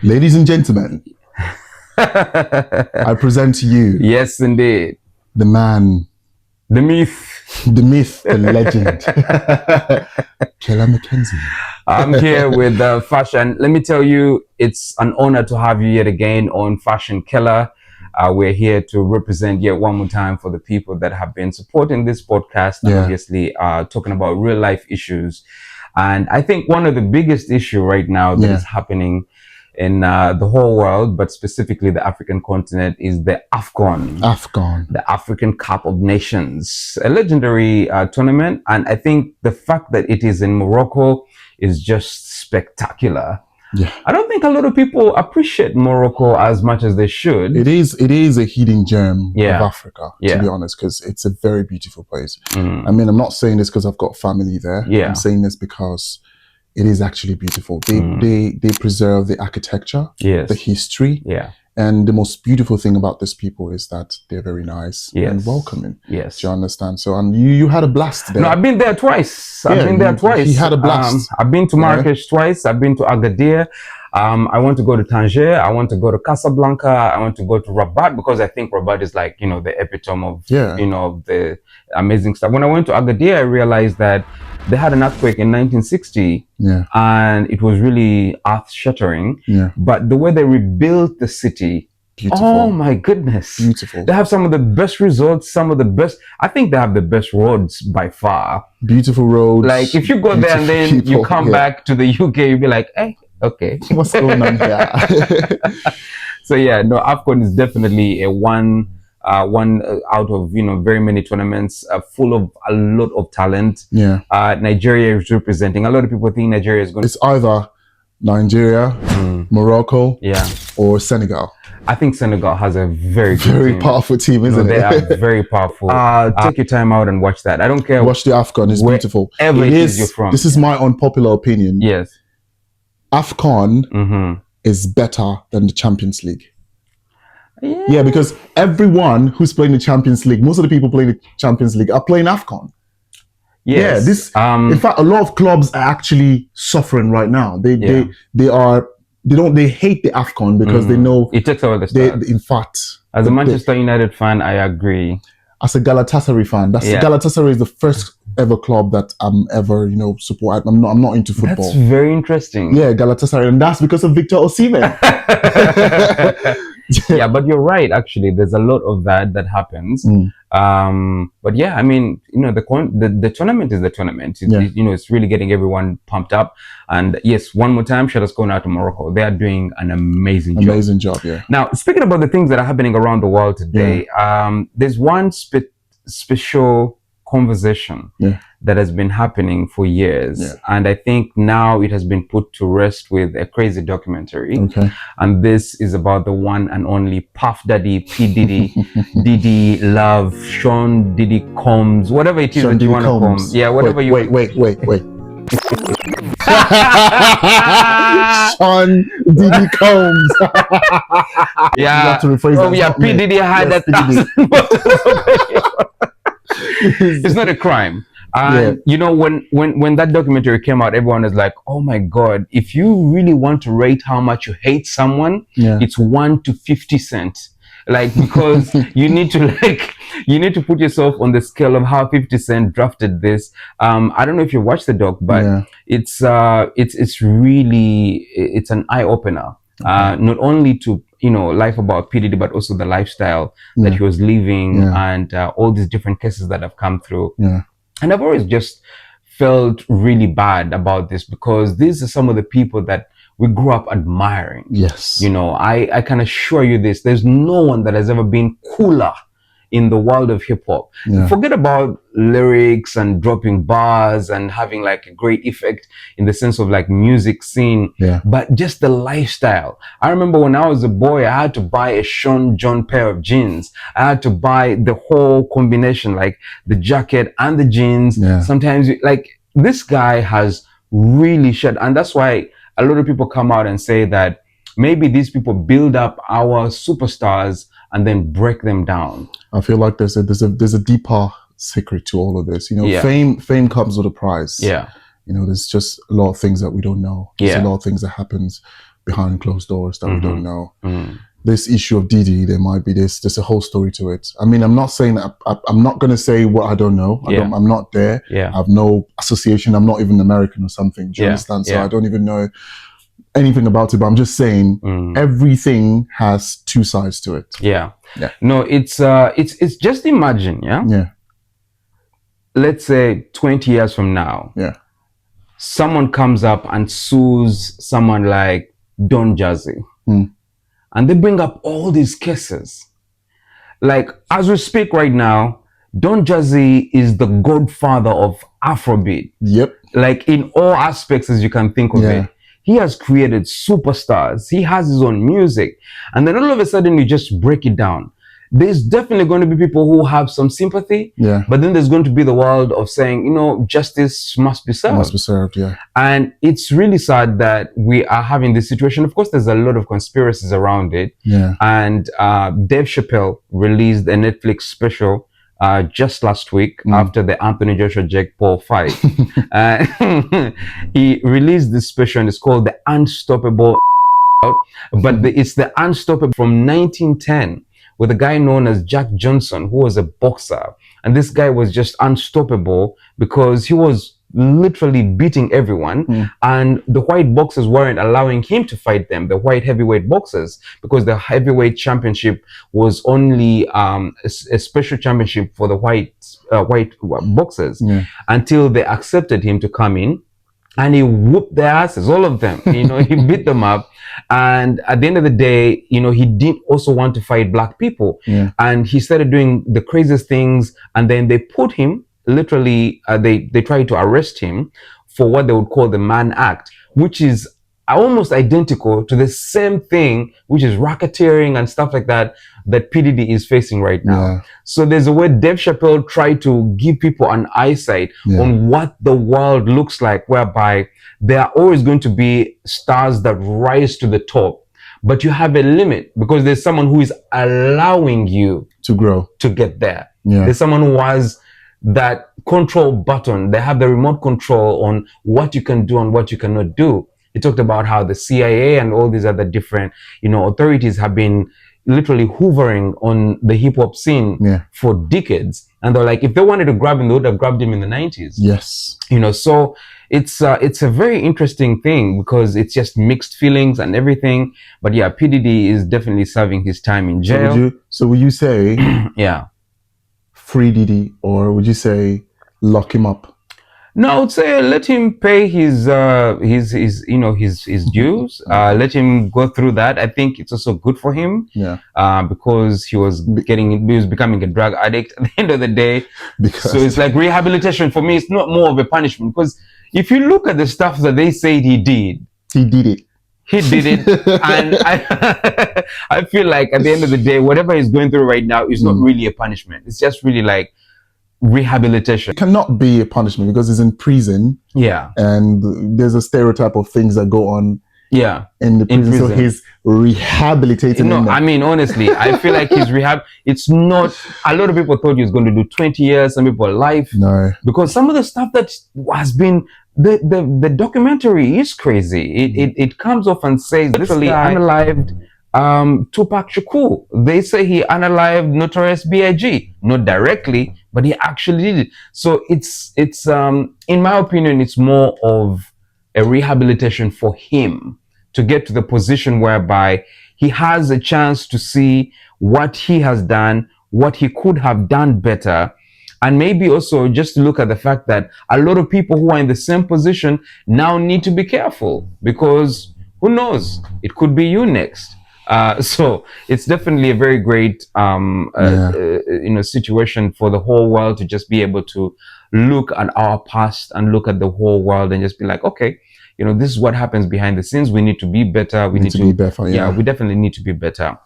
Ladies and gentlemen, I present to you Yes, indeed. the man, The myth. the myth, the legend, Killer Mackenzie. I'm here with Fashion. Let me tell you, it's an honor to have you yet again on Fashion Killer. We're here to represent yet one more time for the people that have been supporting this podcast and obviously talking about real life issues. And I think one of the biggest issue right now that is happening in the whole world, but specifically the African continent, is the Afcon. The African Cup of Nations, a legendary tournament. And I think the fact that it is in Morocco is just spectacular. Yeah, I don't think a lot of people appreciate Morocco as much as they should. It is a hidden gem of Africa, to be honest, because it's a very beautiful place. I mean, I'm not saying this because I've got family there. I'm saying this because it is actually beautiful. They preserve the architecture, the history. And the most beautiful thing about these people is that they're very nice and welcoming. Do you understand? So, and you had a blast there. No, I've been there twice. I've been there twice. He had a blast. I've been to Marrakesh twice. I've been to Agadir. I want to go to Tangier. I want to go to Casablanca. I want to go to Rabat because I think Rabat is like, the epitome of, the amazing stuff. When I went to Agadir, I realized that they had an earthquake in 1960 and it was really earth-shattering. But the way they rebuilt the city, beautiful. Oh my goodness. Beautiful. They have some of the best resorts, I think they have the best roads by far. Beautiful roads. Like if you go there and then you come back to the UK, you'll be like, hey, okay. What's going on here? So Afcon is definitely a one out of very many tournaments, full of a lot of talent. Nigeria is representing. A lot of people think Nigeria is going. It's either Nigeria, Morocco, or Senegal. I think Senegal has a very powerful team, isn't it? They are very powerful. Take your time out and watch that. I don't care. Watch the Afcon. It's beautiful. Wherever it is you're from. This is my unpopular opinion. Yes. Afcon is better than the Champions League. Yeah, because everyone who's playing the Champions League, most of the people playing the Champions League are playing Afcon. Yes. In fact, a lot of clubs are actually suffering right now. They hate the Afcon because they know it takes over the start. In fact, as a Manchester United fan, I agree. As a Galatasaray fan, Galatasaray is the first ever club that I'm ever support. I'm not into football. That's very interesting. Yeah, Galatasaray, and that's because of Victor Osimhen. Yeah, but you're right. Actually, there's a lot of that happens. But yeah, I mean, the tournament is the tournament. It's really getting everyone pumped up. And yes, one more time, shout out going out to Morocco. They are doing an amazing job. Yeah. Now, speaking about the things that are happening around the world today, there's one special conversation that has been happening for years, and I think now it has been put to rest with a crazy documentary. And this is about the one and only Puff Daddy, P Diddy, Diddy Love, Sean Diddy Combs, whatever it is that you want to call. Yeah, whatever you. Wait. Sean Diddy Combs. You have to rephrase that. Yeah, P Diddy had 1,000. It's not a crime. And when that documentary came out, everyone is like, oh my God, if you really want to rate how much you hate someone, it's 1 to 50 cents. Like, because you need to put yourself on the scale of how 50 Cent drafted this. I don't know if you watched the doc, but it's an eye opener. Not only to life about P Diddy, but also the lifestyle that he was living and all these different cases that have come through. And I've always just felt really bad about this because these are some of the people that we grew up admiring. Yes. I can assure you this, there's no one that has ever been cooler in the world of hip hop. Forget about lyrics and dropping bars and having like a great effect in the sense of like music scene, but just the lifestyle. I remember when I was a boy, I had to buy a Sean John pair of jeans. I had to buy the whole combination, like the jacket and the jeans. Sometimes like this guy has really shed, and that's why a lot of people come out and say that maybe these people build up our superstars and then break them down. I feel like there's a deeper secret to all of this. Fame comes with a price. There's just a lot of things that we don't know. There's a lot of things that happens behind closed doors that we don't know. This issue of Diddy, there might be there's a whole story to it. I mean, I'm not saying I'm not going to say what I don't know. I'm not there. I have no association. I'm not even American or something. Do you understand? So I don't even know anything about it, but I'm just saying everything has two sides to it. No, it's just imagine, let's say 20 years from now, someone comes up and sues someone like Don Jazzy, and they bring up all these cases. Like, as we speak right now, Don Jazzy is the godfather of Afrobeat. Like, in all aspects as you can think of it. He has created superstars. He has his own music. And then all of a sudden you just break it down. There's definitely going to be people who have some sympathy. But then there's going to be the world of saying, you know, justice must be served. Must be served, And it's really sad that we are having this situation. Of course, there's a lot of conspiracies around it. And Dave Chappelle released a Netflix special just last week after the Anthony Joshua Jake Paul fight. He released this special and it's called The Unstoppable. But it's The Unstoppable from 1910 with a guy known as Jack Johnson, who was a boxer. And this guy was just unstoppable because he was literally beating everyone, and the white boxers weren't allowing him to fight them, the white heavyweight boxers, because the heavyweight championship was only a special championship for the white boxers, until they accepted him to come in, and he whooped their asses, all of them. You know, he beat them up, and at the end of the day, you know, he did also want to fight black people, and he started doing the craziest things, and then they put him literally, they tried to arrest him for what they would call the Mann Act, which is almost identical to the same thing, which is racketeering and stuff like that, that P. Diddy is facing right now. So there's a way Dave Chappelle tried to give people an eyesight on what the world looks like, whereby there are always going to be stars that rise to the top, but you have a limit because there's someone who is allowing you to grow, to get there. There's someone who has that control button. They have the remote control on what you can do and what you cannot do. He talked about how the CIA and all these other different, you know, authorities have been literally hoovering on the hip hop scene for decades. And they're like, if they wanted to grab him, they would have grabbed him in the 90s. You know, so it's a very interesting thing because it's just mixed feelings and everything. But yeah, P. Diddy is definitely serving his time in jail. So would you say, free Diddy, or would you say lock him up? No, I would say let him pay his you know, his dues. Let him go through that. I think it's also good for him. Because he was becoming a drug addict at the end of the day. So it's like rehabilitation for me. It's not more of a punishment, because if you look at the stuff that they said he did it. He did it, and I feel like at the end of the day, whatever he's going through right now is not really a punishment. It's just really like rehabilitation. It cannot be a punishment because he's in prison. And there's a stereotype of things that go on in the prison. So he's rehabilitating. No, I mean, honestly, I feel like his rehab, it's not, a lot of people thought he was going to do 20 years, some people life. No. Because some of the stuff that has been, the documentary is crazy. It comes off and says literally unalived Tupac Shakur. They say he unalived Notorious B.I.G. Not directly, but he actually did it. So it's in my opinion, it's more of a rehabilitation for him to get to the position whereby he has a chance to see what he has done, what he could have done better. And maybe also just to look at the fact that a lot of people who are in the same position now need to be careful, because who knows, it could be you next. So it's definitely a very great you know, situation for the whole world to just be able to look at our past and look at the whole world and just be like, okay, you know, this is what happens behind the scenes. We need to be better. We need to be better. Yeah, we definitely need to be better.